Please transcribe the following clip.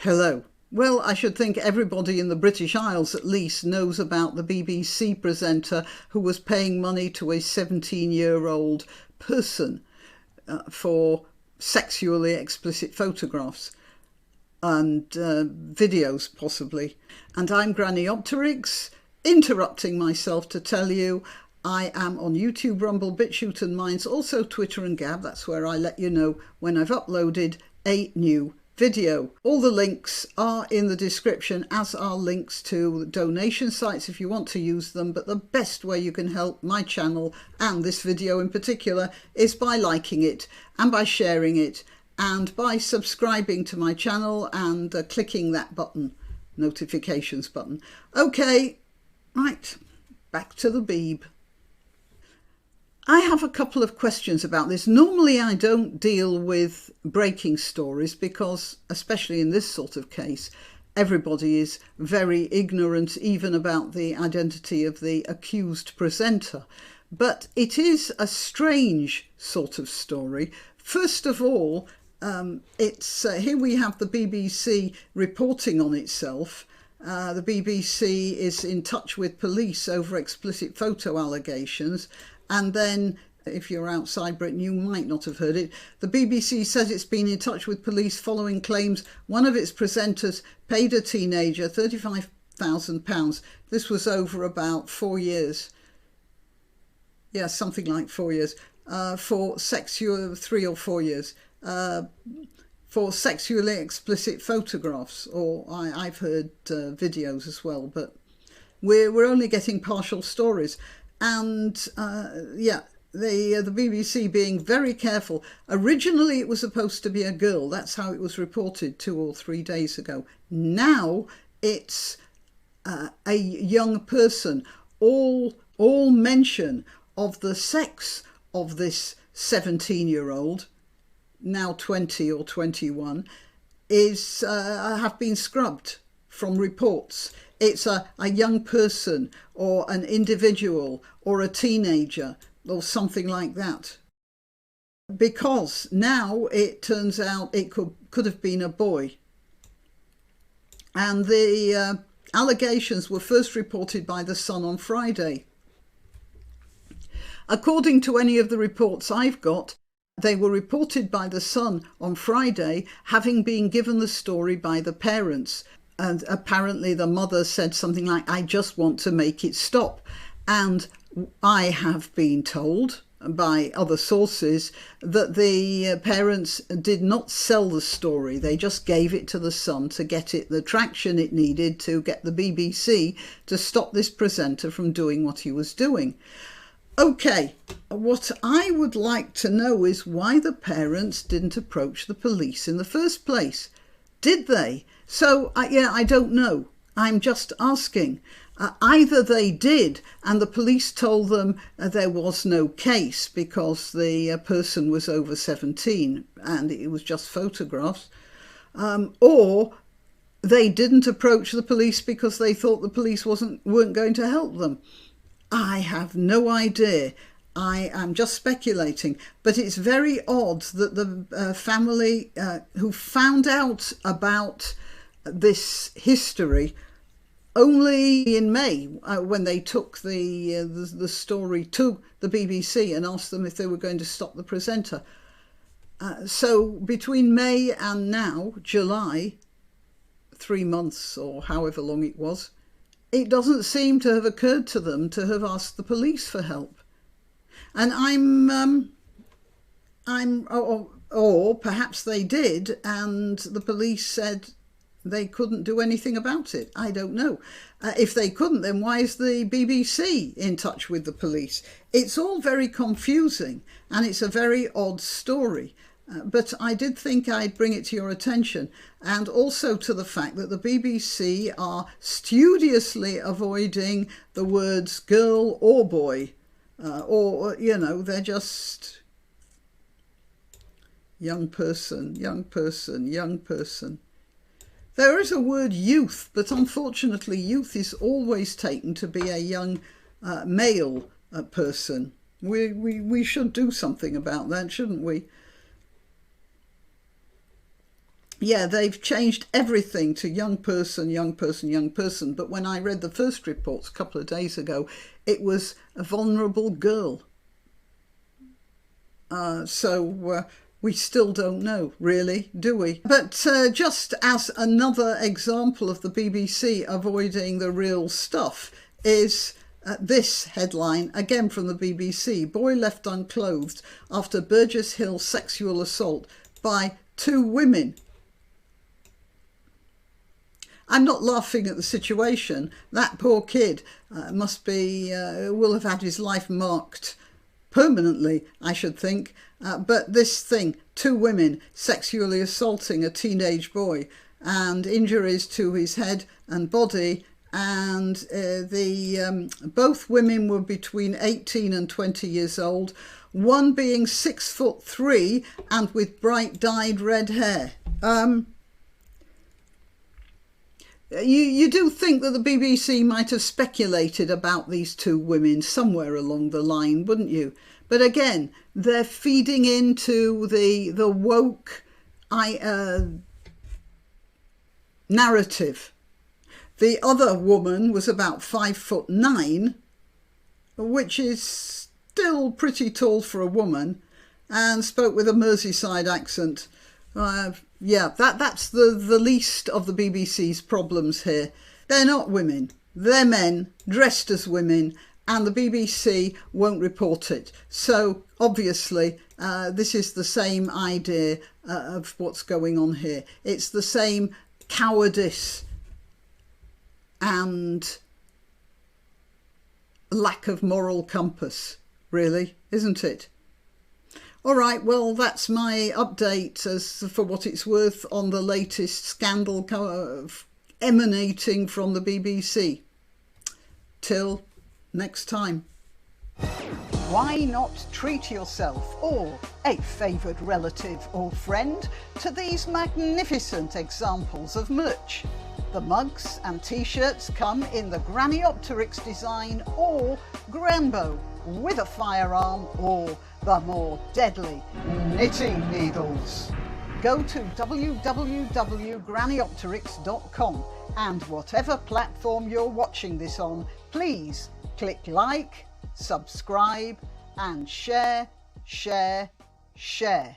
Hello. Well, I should think everybody in the British Isles at least knows about the BBC presenter who was paying money to a 17-year-old person for sexually explicit photographs and videos possibly. And I'm granniopteryx, interrupting myself to tell you I am on YouTube, Rumble, BitChute and Minds, also Twitter and Gab. That's where I let you know when I've uploaded a new video. All the links are in the description, as are links to donation sites if you want to use them, but the best way you can help my channel and this video in particular is by liking it and by sharing it and by subscribing to my channel and clicking that button, notifications button. Okay, right, back to the Beeb. I have a couple of questions about this. Normally I don't deal with breaking stories because, especially in this sort of case, everybody is very ignorant even about the identity of the accused presenter. But it is a strange sort of story. First of all, here we have the BBC reporting on itself. The BBC is in touch with police over explicit photo allegations. And then, if you're outside Britain, you might not have heard it. The BBC says it's been in touch with police following claims one of its presenters paid a teenager £35,000. This was over about 4 years. Yeah, something like 4 years. For 3 or 4 years. For sexually explicit photographs. Or I've heard videos as well, but we're only getting partial stories. And yeah, the BBC being very careful. Originally it was supposed to be a girl. That's how it was reported 2 or 3 days ago. Now it's a young person. All mention of the sex of this 17-year-old, now 20 or 21, have been scrubbed from reports. It's a young person or an individual or a teenager or something like that. Because now it turns out it could have been a boy. And the allegations were first reported by The Sun on Friday. According to any of the reports I've got, they were reported by The Sun on Friday, having been given the story by the parents. And apparently the mother said something like, "I just want to make it stop." And I have been told by other sources that the parents did not sell the story. They just gave it to The Sun to get it the traction it needed to get the BBC to stop this presenter from doing what he was doing. Okay, what I would like to know is why the parents didn't approach the police in the first place. Did they? So, yeah, I don't know. I'm just asking. Either they did and the police told them there was no case because the person was over 17 and it was just photographs, or they didn't approach the police because they thought the police weren't going to help them. I have no idea. I am just speculating, but it's very odd that the family who found out about this history only in May, when they took the story to the BBC and asked them if they were going to stop the presenter. So between May and now, July, 3 months or however long it was, it doesn't seem to have occurred to them to have asked the police for help. And or perhaps they did and the police said they couldn't do anything about it. I don't know. If they couldn't, then why is the BBC in touch with the police? It's all very confusing and it's a very odd story. But I did think I'd bring it to your attention, and also to the fact that the BBC are studiously avoiding the words girl or boy, or, you know, they're just young person, young person, young person. There is a word youth, but unfortunately youth is always taken to be a young male person. We should do something about that, shouldn't we? Yeah, they've changed everything to young person, young person, young person. But when I read the first reports a couple of days ago, it was a vulnerable girl. So we still don't know, really, do we? But just as another example of the BBC avoiding the real stuff is this headline, again from the BBC: boy left unclothed after Burgess Hill sexual assault by 2 women. I'm not laughing at the situation. That poor kid will have had his life marked permanently, I should think. But this thing, 2 women sexually assaulting a teenage boy, and injuries to his head and body, and both women were between 18 and 20 years old, one being 6'3" and with bright dyed red hair. You do think that the BBC might have speculated about these 2 women somewhere along the line, wouldn't you? But again, they're feeding into the woke narrative. The other woman was about 5'9", which is still pretty tall for a woman, and spoke with a Merseyside accent. Yeah, that's the least of the BBC's problems here. They're not women, they're men dressed as women, and the BBC won't report it. So obviously this is the same idea of what's going on here. It's the same cowardice and lack of moral compass, really, isn't it? All right, well, that's my update, as for what it's worth, on the latest scandal emanating from the BBC. Till next time. Why not treat yourself or a favoured relative or friend to these magnificent examples of merch? The mugs and t-shirts come in the granniopteryx design or Grambo, with a firearm or the more deadly knitting needles. Go to www.granniopteryx.com, and whatever platform you're watching this on, please click like, subscribe and share, share, share.